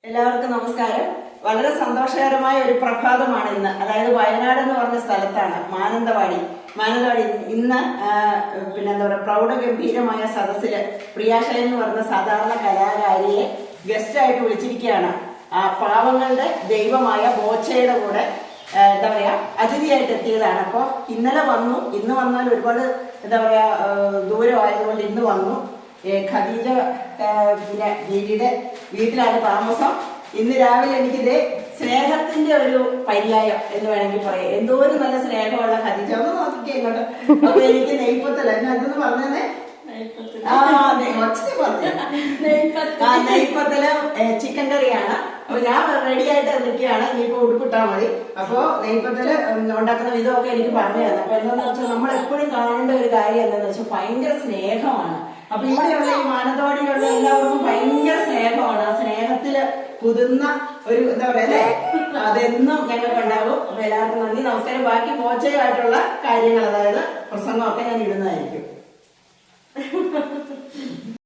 എല്ലാവർക്കും നമസ്കാരം. വളരെ സന്തോഷകരമായ ഒരു പ്രഭാതമാണ് ഇന്ന്. അതായത് വയനാട് എന്ന് പറഞ്ഞ സ്ഥലത്താണ് മാനന്തവാടി ഇന്ന് എന്താ പറയുക, പ്രൗഢഗംഭീരമായ സദസ്സില് പ്രിയാശയ എന്ന് പറഞ്ഞ സാധാരണ കലാകാരിയെ ഗസ്റ്റായിട്ട് വിളിച്ചിരിക്കുകയാണ്. പാവങ്ങളുടെ ദൈവമായ ബോച്ചയുടെ കൂടെ എന്താ പറയാ അതിഥിയായിട്ട് എത്തിയതാണ്. അപ്പൊ ഇന്നലെ വന്നു, ഇന്ന് വന്നാൽ ഒരുപാട് എന്താ പറയാ ദൂരമായതുകൊണ്ട് ഇന്ന് വന്നു. ഖദീജ പിന്നെ ദീദിയുടെ വീട്ടിലാണ് താമസം. ഇന്ന് രാവിലെ എനിക്കിത് സ്നേഹത്തിന്റെ ഒരു പര്യായം എന്ന് വേണമെങ്കിൽ പറയാം. എന്തോ ഒരു നല്ല സ്നേഹമുള്ള ഖദീജ, ഒന്ന് നോക്കിക്കേ ഇങ്ങോട്ട്. അപ്പൊ എനിക്ക് നെയ്പ്പത്തല്ല എന്നെ അതൊന്ന് പറഞ്ഞേ. നെയ്പ്പത്തല് ചിക്കൻ കറിയാണ്. അപ്പൊ ഞാൻ റെഡി ആയിട്ട് നിൽക്കുകയാണ്. ഇനിയിപ്പോ ഉടുപ്പിട്ടാ മതി. അപ്പൊ നെയ്പ്പത്തല് ഉണ്ടാക്കുന്ന വിധമൊക്കെ എനിക്ക് പറഞ്ഞു തന്നു. അപ്പൊ എന്താന്ന് വെച്ചാൽ നമ്മൾ എപ്പോഴും കാണേണ്ട ഒരു കാര്യം എന്താന്ന് വെച്ചാൽ ഭയങ്കര സ്നേഹമാണ്. അപ്പൊ ഇവിടെയുള്ള ഈ മാനന്തവാടിയിലുള്ള എല്ലാവർക്കും ഭയങ്കര സ്നേഹമാണ്. ആ സ്നേഹത്തില് പുതുന്ന ഒരു എന്താ പറയാ അല്ലെ, അതെന്നും ഞങ്ങൾക്ക് ഉണ്ടാകും. അപ്പൊ എല്ലാവർക്കും നന്ദി, നമസ്കാരം. ബാക്കി മോശമായിട്ടുള്ള കാര്യങ്ങൾ, അതായത് പ്രസംഗമൊക്കെ ഞാൻ ഇടുന്നതായിരിക്കും.